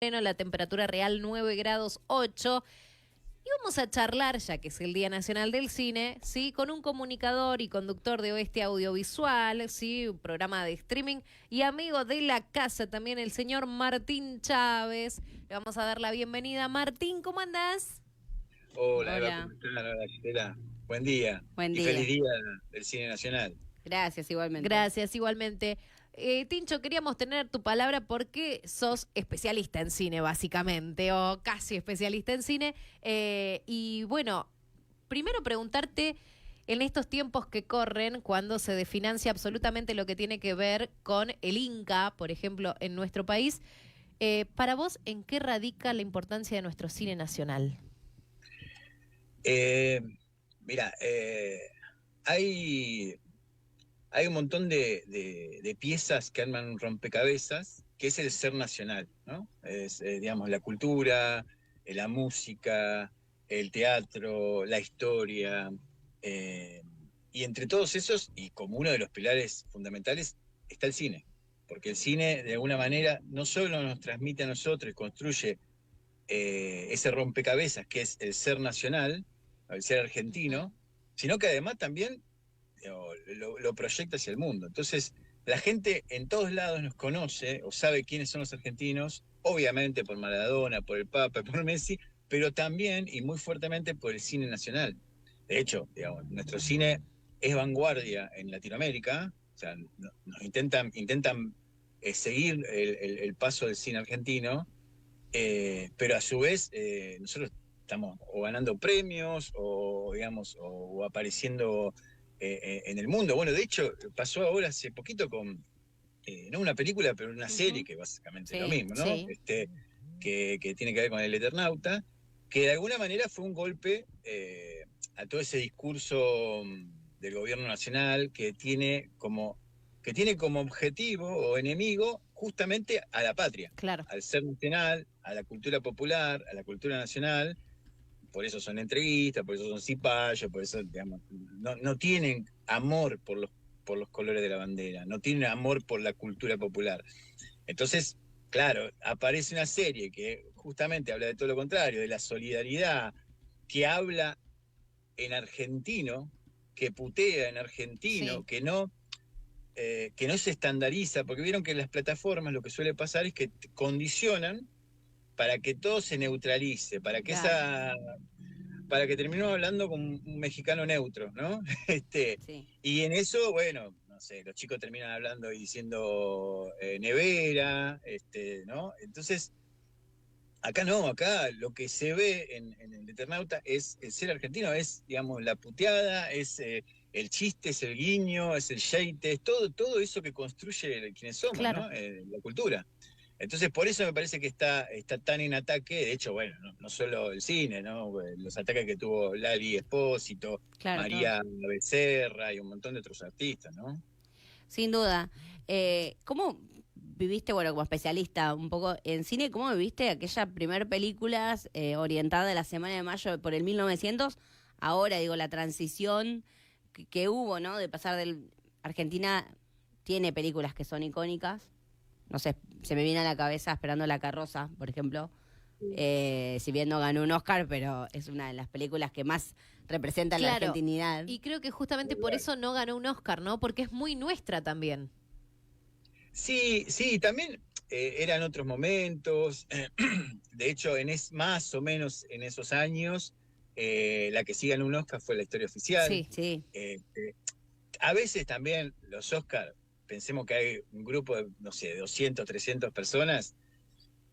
La temperatura real 9 grados 8. Y vamos a charlar, ya que es el Día Nacional del Cine, ¿sí? Con un comunicador y conductor de Oeste Audiovisual, ¿sí? Un programa de streaming y amigo de la casa también, el señor Martín Chávez. Le vamos a dar la bienvenida. Martín, ¿cómo andás? Hola Eva, Hola, ¿cómo estás? Hola Gisela. Buen día buen y feliz día. día del cine nacional. Gracias, igualmente. Gracias, igualmente. Tincho, queríamos tener tu palabra porque sos especialista en cine, básicamente, o casi especialista en cine. Y bueno, primero preguntarte, en estos tiempos que corren, cuando se desfinancia absolutamente lo que tiene que ver con el Inca, por ejemplo, en nuestro país, para vos, ¿en qué radica la importancia de nuestro cine nacional? Eh, Mira, hay, hay un montón de piezas que arman un rompecabezas, que es el ser nacional, ¿no? Es, digamos, la cultura, la música, el teatro, la historia. eh, y entre todos esos, y como uno de los pilares fundamentales, está el cine. Porque el cine, de alguna manera, no solo nos transmite a nosotros y construye ese rompecabezas que es el ser nacional, el ser Ujú. argentino, sino que además también lo proyecta hacia el mundo. Entonces, la gente en todos lados nos conoce o sabe quiénes son los argentinos, obviamente por Maradona, por el Papa, por Messi, pero también y muy fuertemente por el cine nacional. De hecho, digamos, nuestro cine es vanguardia en Latinoamérica, o sea, nos intentan seguir el paso del cine argentino, pero a su vez nosotros estamos o ganando premios o, digamos, o apareciendo en el mundo. Bueno, de hecho, pasó ahora hace poquito con, no una película, pero una serie Ujú. que básicamente es lo Sí, mismo, ¿no? Sí. Que tiene que ver con el Eternauta, que de alguna manera fue un golpe a todo ese discurso del gobierno nacional que tiene como objetivo o enemigo justamente a la patria, Claro. al ser nacional, a la cultura popular, a la cultura nacional. Por eso son entreguistas, por eso son cipayos, por eso, digamos, no tienen amor por los colores de la bandera, no tienen amor por la cultura popular. Entonces, claro, aparece una serie que justamente habla de todo lo contrario, de la solidaridad, que habla en argentino, que putea en argentino, Sí, que no se estandariza, porque vieron que en las plataformas lo que suele pasar es que condicionan para que todo se neutralice, claro. para que terminemos hablando con un mexicano neutro, ¿no? sí. Y en eso, bueno, no sé, los chicos terminan hablando y diciendo nevera, ¿no? Entonces, acá no, acá lo que se ve en el Eternauta es el ser argentino, es, digamos, la puteada, es el chiste, es el guiño, es el sheite, es todo eso que construye quienes somos, Claro. ¿no? La cultura. Entonces, por eso me parece que está tan en ataque, de hecho, bueno, no solo el cine, ¿no? Los ataques que tuvo Lali Espósito, Claro, María todos. Becerra y un montón de otros artistas, ¿no? Sin duda. ¿Cómo viviste, bueno, como especialista un poco en cine, cómo viviste aquella primer películas orientada a la Semana de Mayo por el 1900? Ahora, digo, la transición que hubo, ¿no? De pasar del... Argentina tiene películas que son icónicas. No sé, se me viene a la cabeza Esperando la carroza, por ejemplo. Si bien no ganó un Oscar, pero es una de las películas que más representan la Claro, argentinidad. y creo que justamente por eso no ganó un Oscar, ¿no? Porque es muy nuestra también. Sí, sí, también eran otros momentos. De hecho, más o menos en esos años, la que sí ganó un Oscar fue La Historia Oficial. Sí, Sí, Eh, a veces también los Oscars, pensemos que hay un grupo de, no sé, 200, 300 personas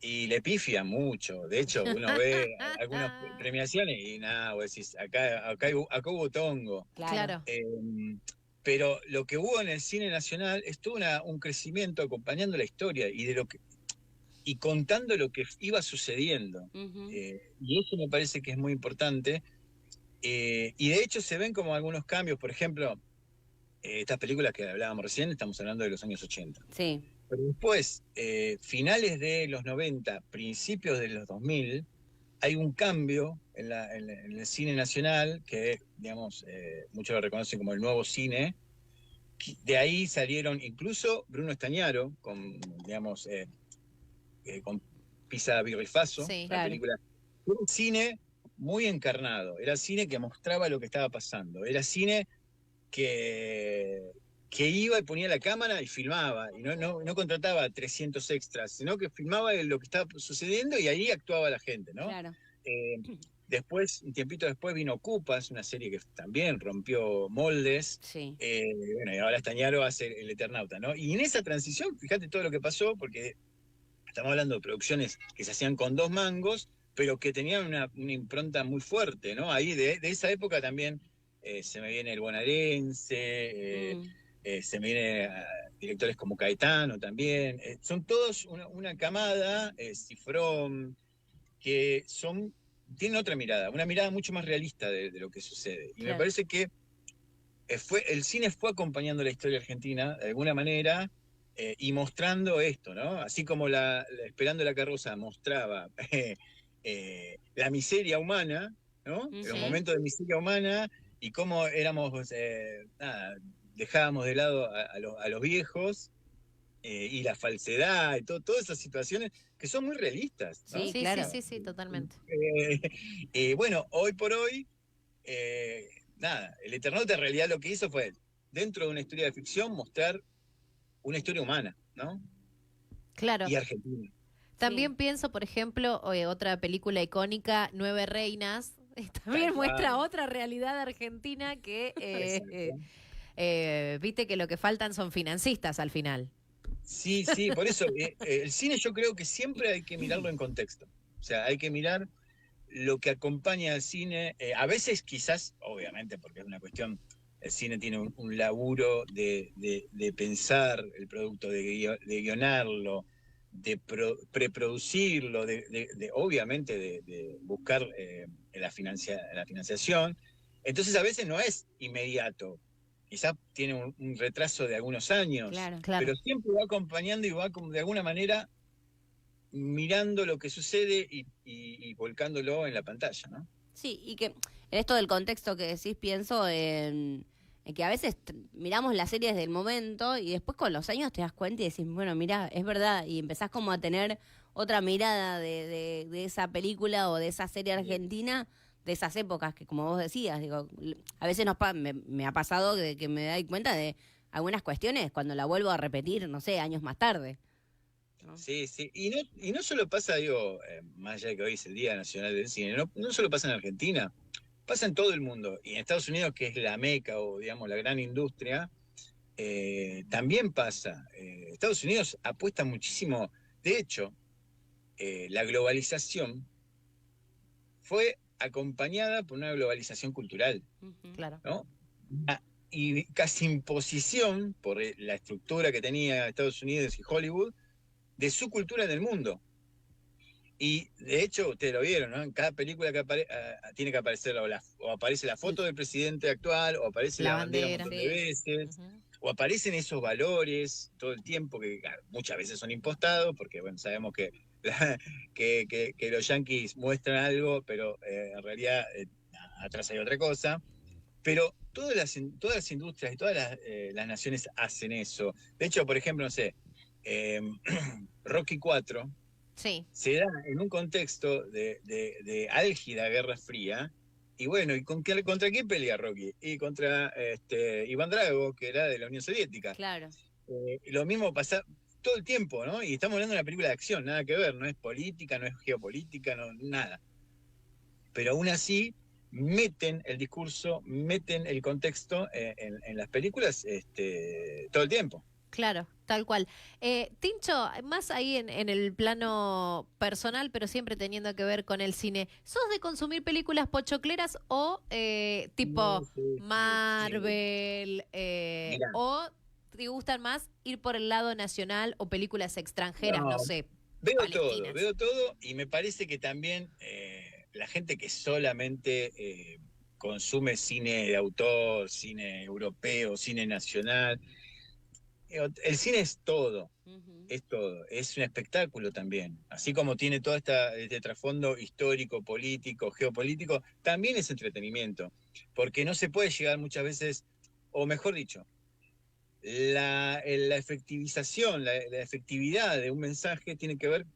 y le pifian mucho. De hecho, uno ve algunas premiaciones y nada, vos decís, acá hubo tongo. claro. claro. Pero lo que hubo en el cine nacional es todo un crecimiento acompañando la historia y contando lo que iba sucediendo. Ujú. Y eso me parece que es muy importante. Y de hecho se ven como algunos cambios, por ejemplo, estas películas que hablábamos recién, estamos hablando de los años 80. Sí, Pero después, finales de los 90, principios de los 2000, hay un cambio en el cine nacional que, digamos, muchos lo reconocen como el nuevo cine. De ahí salieron incluso Bruno Estañaro, con, digamos, con Pisa Birrifazo, Sí, la claro. película. Era un cine muy encarnado, era cine que mostraba lo que estaba pasando, era cine que, que iba y ponía la cámara y filmaba, y no contrataba 300 extras, sino que filmaba lo que estaba sucediendo y ahí actuaba la gente, ¿no? Claro. Eh, Después, un tiempito después, vino Ocupas, una serie que también rompió moldes. Sí. Bueno, y ahora Stañaro hace El Eternauta, ¿no? Y en esa transición, fíjate todo lo que pasó, porque estamos hablando de producciones que se hacían con 2 mangos, pero que tenían una impronta muy fuerte, ¿no? Ahí de esa época también se me viene el bonaerense, Mm. se me viene directores como Caetano también. Son todos una camada, Cifrón, que tienen otra mirada, una mirada mucho más realista de lo que sucede. Y me Claro. parece que el cine fue acompañando la historia argentina de alguna manera y mostrando esto, ¿no? Así como Esperando la carroza mostraba la miseria humana, ¿no? Los Ujú. momentos de miseria humana y cómo éramos, nada, dejábamos de lado a los viejos y la falsedad y todas esas situaciones que son muy realistas, ¿no? Sí, sí, sí, claro. sí, sí, totalmente. Eh, bueno, hoy por hoy nada, el Eternauta en realidad lo que hizo fue, dentro de una historia de ficción, mostrar una historia humana, ¿no? Claro. Y argentina. Sí. También pienso, por ejemplo, otra película icónica, Nueve Reinas, también Tal muestra cual. otra realidad argentina que, Exacto. viste que lo que faltan son financistas al final. Sí, sí, por eso el cine yo creo que siempre hay que mirarlo en contexto. O sea, hay que mirar lo que acompaña al cine. A veces quizás, obviamente, porque es una cuestión, el cine tiene un laburo de pensar el producto, de guionarlo, de preproducirlo, obviamente de buscar la financiación. Entonces a veces no es inmediato. Quizás tiene un retraso de algunos años, Claro. Claro. pero siempre va acompañando y va como de alguna manera mirando lo que sucede y volcándolo en la pantalla, ¿no? Sí, y que en esto del contexto que decís, pienso en que a veces miramos las series del momento y después con los años te das cuenta y decís, bueno, mira, es verdad, y empezás como a tener otra mirada de esa película o de esa serie argentina de esas épocas que, como vos decías, digo, a veces me ha pasado que me doy cuenta de algunas cuestiones cuando la vuelvo a repetir, no sé, años más tarde, ¿no? Sí, sí. Y no solo pasa, digo, más allá de que hoy es el Día Nacional del Cine, no solo pasa en Argentina, pasa en todo el mundo. Y en Estados Unidos, que es la meca o, digamos, la gran industria, también pasa. Estados Unidos apuesta muchísimo. De hecho, la globalización fue acompañada por una globalización cultural, Ujú. Claro. ¿no? Y casi imposición, por la estructura que tenía Estados Unidos y Hollywood, de su cultura en el mundo. Y de hecho, ustedes lo vieron, ¿no? En cada película que tiene que aparecer o aparece la foto del presidente actual, o aparece La la bandera un bandera. montón de Sí. veces, Ujú. o aparecen esos valores todo el tiempo que muchas veces son impostados, porque bueno, sabemos que, que los yanquis muestran algo, pero en realidad atrás hay otra cosa. Pero todas las industrias y todas las naciones hacen eso. De hecho, por ejemplo, no sé, eh, Rocky 4 Sí, se da en un contexto de álgida Guerra Fría. Y bueno, ¿contra quién pelea Rocky? Y contra Iván Drago, que era de la Unión Soviética. Claro. Lo mismo pasa todo el tiempo, ¿no? Y estamos hablando de una película de acción, nada que ver, no es política, no es geopolítica, no, nada. Pero aún así meten el discurso, meten el contexto en las películas todo el tiempo. claro, tal cual. Tincho, más ahí en el plano personal, pero siempre teniendo que ver con el cine, ¿sos de consumir películas pochocleras o tipo No, sí, sí, sí. Marvel Mirá, o te gustan más ir por el lado nacional o películas extranjeras, no no, sé, veo palestinas? todo y me parece que también la gente que solamente consume cine de autor, cine europeo, cine nacional, el cine Ujú. es todo, es un espectáculo también, así como tiene todo este trasfondo histórico, político, geopolítico, también es entretenimiento, porque no se puede llegar muchas veces, o mejor dicho, la efectivización, la efectividad de un mensaje tiene que ver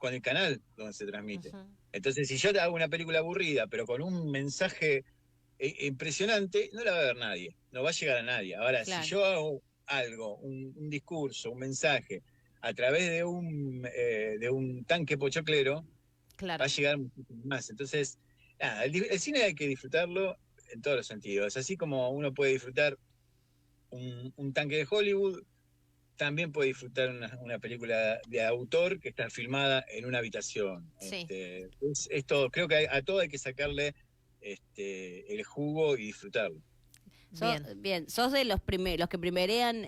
con el canal donde se transmite. Ujú. Entonces, si yo te hago una película aburrida, pero con un mensaje impresionante, no la va a ver nadie, no va a llegar a nadie. Ahora, si Claro. yo hago algo, un discurso, un mensaje, a través de un tanque pochoclero, va Claro. a llegar muchísimo más. Entonces, nada, el cine hay que disfrutarlo en todos los sentidos. Así como uno puede disfrutar un tanque de Hollywood, también puede disfrutar una película de autor que está filmada en una habitación. Sí. Es todo. Creo que a todo hay que sacarle el jugo y disfrutarlo. Bien, ¿sos de los que primerean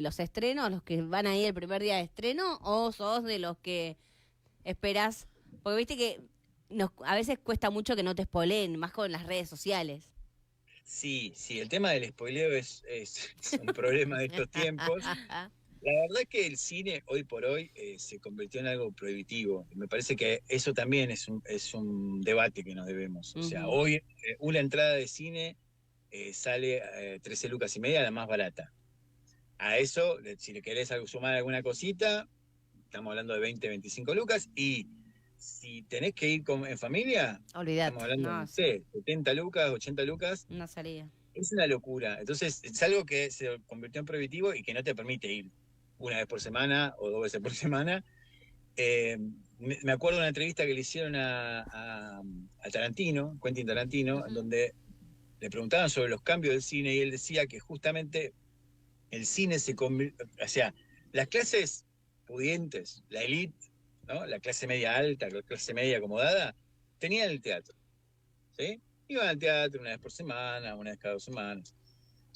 los estrenos, los que van ahí el primer día de estreno, o sos de los que esperás? Porque viste que a veces cuesta mucho que no te spoileen, más con las redes sociales. Sí, el tema del spoileo es un problema de estos tiempos. La verdad que el cine hoy por hoy se convirtió en algo prohibitivo. Me parece que eso también es un debate que nos debemos. O sea, Ujú. hoy una entrada de cine sale 13 lucas y media, la más barata. A eso, si le querés sumar alguna cosita, estamos hablando de 20, 25 lucas. Y si tenés que ir en familia, estamos Olvídate. hablando de, No, no sí, sé, 70 lucas, 80 lucas. una salida. Es una locura. Entonces, es algo que se convirtió en prohibitivo y que no te permite ir una vez por semana o 2 veces por semana. Me acuerdo de una entrevista que le hicieron a Tarantino, Quentin Tarantino, en Ujú. donde le preguntaban sobre los cambios del cine y él decía que justamente el cine se convirtió, o sea, las clases pudientes, la élite, ¿no? La clase media alta, la clase media acomodada, tenían el teatro, ¿sí? Iban al teatro una vez por semana, una vez cada 2 semanas.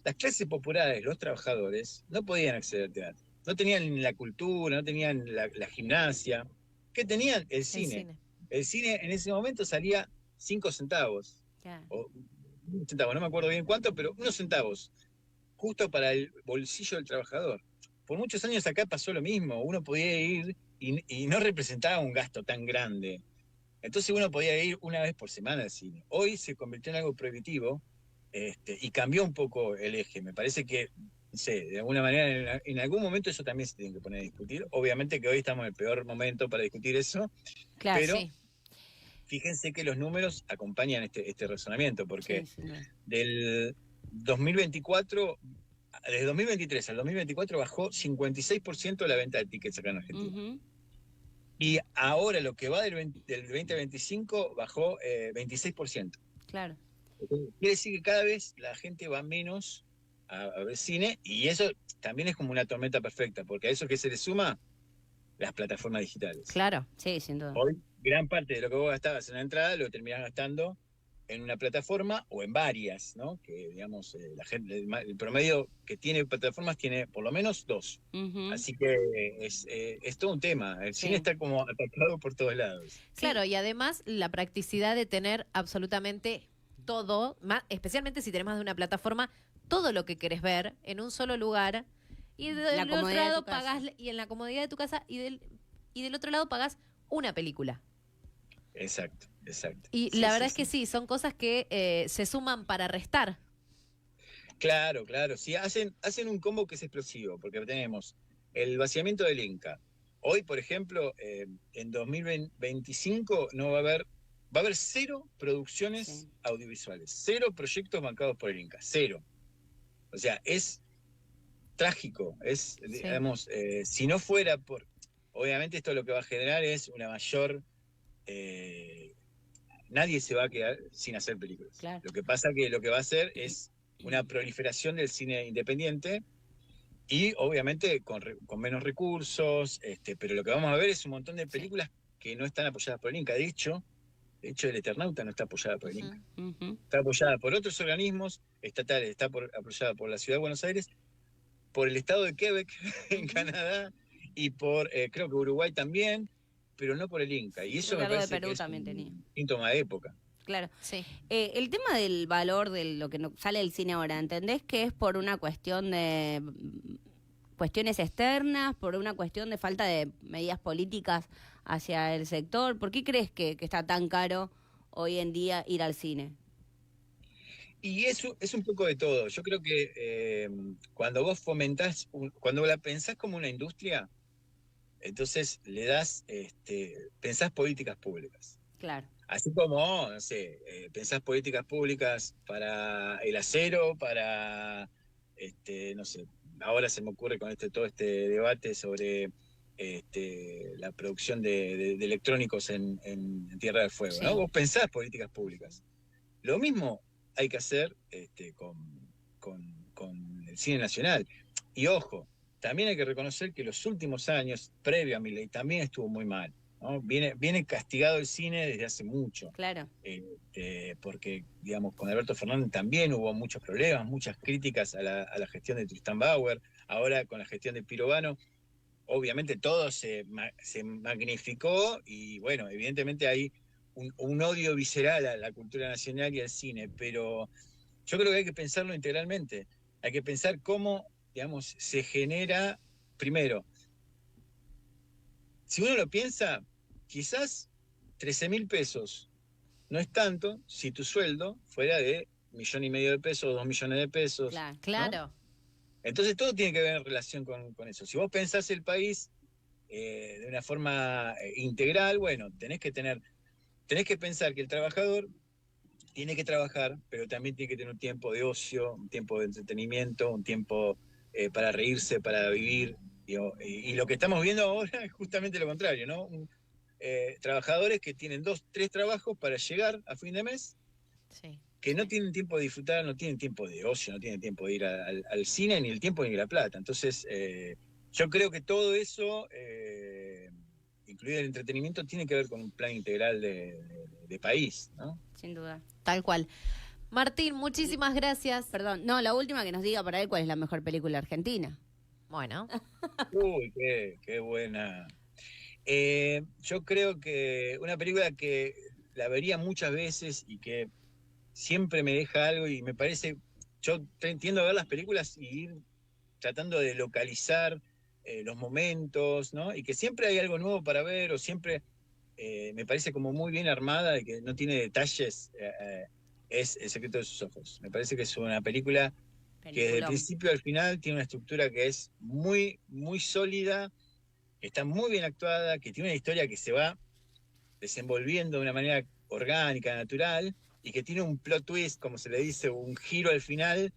Las clases populares, los trabajadores, no podían acceder al teatro. No tenían la cultura, no tenían la gimnasia. ¿Qué tenían? El El cine. cine. El cine en ese momento salía 5 centavos. Claro. O un centavo, no me acuerdo bien cuánto, pero unos centavos. Justo para el bolsillo del trabajador. Por muchos años acá pasó lo mismo. Uno podía ir y no representaba un gasto tan grande. Entonces uno podía ir una vez por semana al cine. Hoy se convirtió en algo prohibitivo y cambió un poco el eje. Me parece que, no sé, de alguna manera, en algún momento eso también se tiene que poner a discutir. Obviamente que hoy estamos en el peor momento para discutir eso, Claro, pero Sí. fíjense que los números acompañan este razonamiento, sí, porque sin duda. del 2024, desde 2023 al 2024 bajó 56% la venta de tickets acá en Argentina. Ujú. Y ahora lo que va del 2025 bajó 26%. Claro. Quiere decir que cada vez la gente va menos a ver cine y eso también es como una tormenta perfecta, porque a eso que se le suma las plataformas digitales. Claro. Sí, sin duda. Hoy gran parte de lo que vos gastabas en la entrada lo terminás gastando en una plataforma o en varias, ¿no? Que digamos, la gente, el promedio que tiene plataformas tiene por lo menos 2. Ujú. Así que es todo un tema. El cine Sí. está como atacado por todos lados. Claro, y además la practicidad de tener absolutamente todo, especialmente si tenés más de una plataforma, todo lo que querés ver en un solo lugar. Y del otro comodidad de lado tu casa. pagás, y en la comodidad de tu casa, y del otro lado pagás una película. Exacto. Y Sí, la sí, verdad es sí. que sí, son cosas que se suman para restar. Claro. Sí, hacen un combo que es explosivo, porque tenemos el vaciamiento del Inca. Hoy, por ejemplo, en 2025 va a haber 0 producciones Sí. audiovisuales, 0 proyectos bancados por el Inca, 0. O sea, es trágico, Sí. digamos, si no fuera por... Obviamente esto lo que va a generar es una mayor... nadie se va a quedar sin hacer películas. Claro. Lo que pasa que lo que va a hacer es una proliferación del cine independiente y obviamente con menos recursos, pero lo que vamos a ver es un montón de películas que no están apoyadas por el Inca. De hecho, El Eternauta no está apoyada por el Ujú. Inca. Ujú. Está apoyada por otros organismos estatales, está apoyada por la Ciudad de Buenos Aires, por el estado de Quebec en Ujú. Canadá y por, creo que Uruguay también, pero no por el Inca. Y Sí, eso creo que me algo de parece que Perú es también tenía. un síntoma de época. Claro. Sí. El tema del valor de lo que sale del cine ahora, ¿entendés que es por una cuestión de cuestiones externas, por una cuestión de falta de medidas políticas hacia el sector? ¿Por qué crees que está tan caro hoy en día ir al cine? Y eso es un poco de todo. Yo creo que cuando vos fomentás, cuando la pensás como una industria, Entonces le das, pensás políticas públicas. Claro. Así como, no sé, pensás políticas públicas para el acero, para, no sé, ahora se me ocurre con todo este debate sobre la producción de electrónicos en Tierra del Fuego, Sí. ¿no? Vos pensás políticas públicas. Lo mismo hay que hacer con el cine nacional. Y ojo, también hay que reconocer que los últimos años, previo a Milei, también estuvo muy mal, ¿no? Viene castigado el cine desde hace mucho. Claro. Porque, digamos, con Alberto Fernández también hubo muchos problemas, muchas críticas a la gestión de Tristan Bauer, ahora con la gestión de Pirovano, obviamente todo se magnificó y bueno, evidentemente hay un odio visceral a la cultura nacional y al cine, pero yo creo que hay que pensarlo integralmente, hay que pensar cómo, digamos, se genera, primero, si uno lo piensa, quizás 13.000 pesos no es tanto si tu sueldo fuera de 1,5 millones de pesos, 2 millones de pesos. Claro. Claro. ¿no? Entonces todo tiene que ver en relación con eso. Si vos pensás el país de una forma integral, bueno, tenés que pensar que el trabajador tiene que trabajar, pero también tiene que tener un tiempo de ocio, un tiempo de entretenimiento, un tiempo para reírse, para vivir. Y lo que estamos viendo ahora es justamente lo contrario, ¿no? Trabajadores que tienen 2, 3 trabajos para llegar a fin de mes, Sí. que no tienen tiempo de disfrutar, no tienen tiempo de ocio, no tienen tiempo de ir al cine, ni el tiempo ni la plata. Entonces, yo creo que todo eso, incluido el entretenimiento, tiene que ver con un plan integral de país, ¿no? Sin duda. Tal cual. Martín, muchísimas gracias. Perdón, no, la última que nos diga para él cuál es la mejor película argentina. Bueno, Uy, qué buena. Yo creo que una película que la vería muchas veces y que siempre me deja algo y me parece, yo tiendo a ver las películas y ir tratando de localizar los momentos, ¿no? Y que siempre hay algo nuevo para ver o siempre me parece como muy bien armada y que no tiene detalles, es El secreto de sus ojos. Me parece que es una película que desde el Peliculón. principio al final tiene una estructura que es muy, muy sólida, que está muy bien actuada, que tiene una historia que se va desenvolviendo de una manera orgánica, natural, y que tiene un plot twist, como se le dice, un giro al final,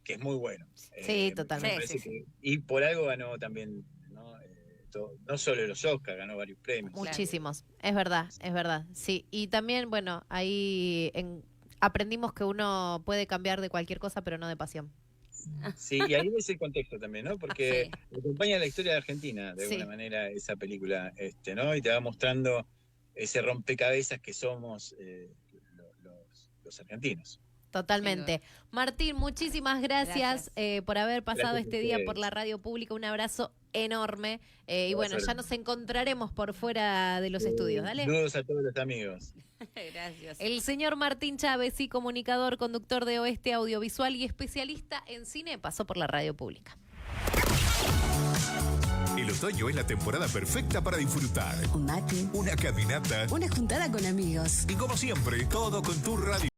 que es muy bueno. Sí, totalmente. Me parece Sí. que, y por algo ganó también, ¿no? No solo los Oscars, ganó varios premios. muchísimos. Es verdad, es verdad. Sí, y también, bueno, ahí aprendimos que uno puede cambiar de cualquier cosa, pero no de pasión. Sí, y ahí ves el contexto también, ¿no? Porque Sí. acompaña la historia de Argentina, de Sí. alguna manera, esa película, ¿no? Y te va mostrando ese rompecabezas que somos los argentinos. Totalmente. Martín, muchísimas gracias, Gracias. por haber pasado Gracias a este día por ustedes. la radio pública. Un abrazo enorme. Y bueno, Abrazo ya grande. nos encontraremos por fuera de los estudios. Dale. Saludos a todos los amigos. Gracias. El señor Martín Chávez, sí, comunicador, conductor de Oeste Audiovisual y especialista en cine, pasó por la radio pública. El otoño es la temporada perfecta para disfrutar. Un mate, Una caminata una juntada con amigos. y como siempre, todo con tu radio.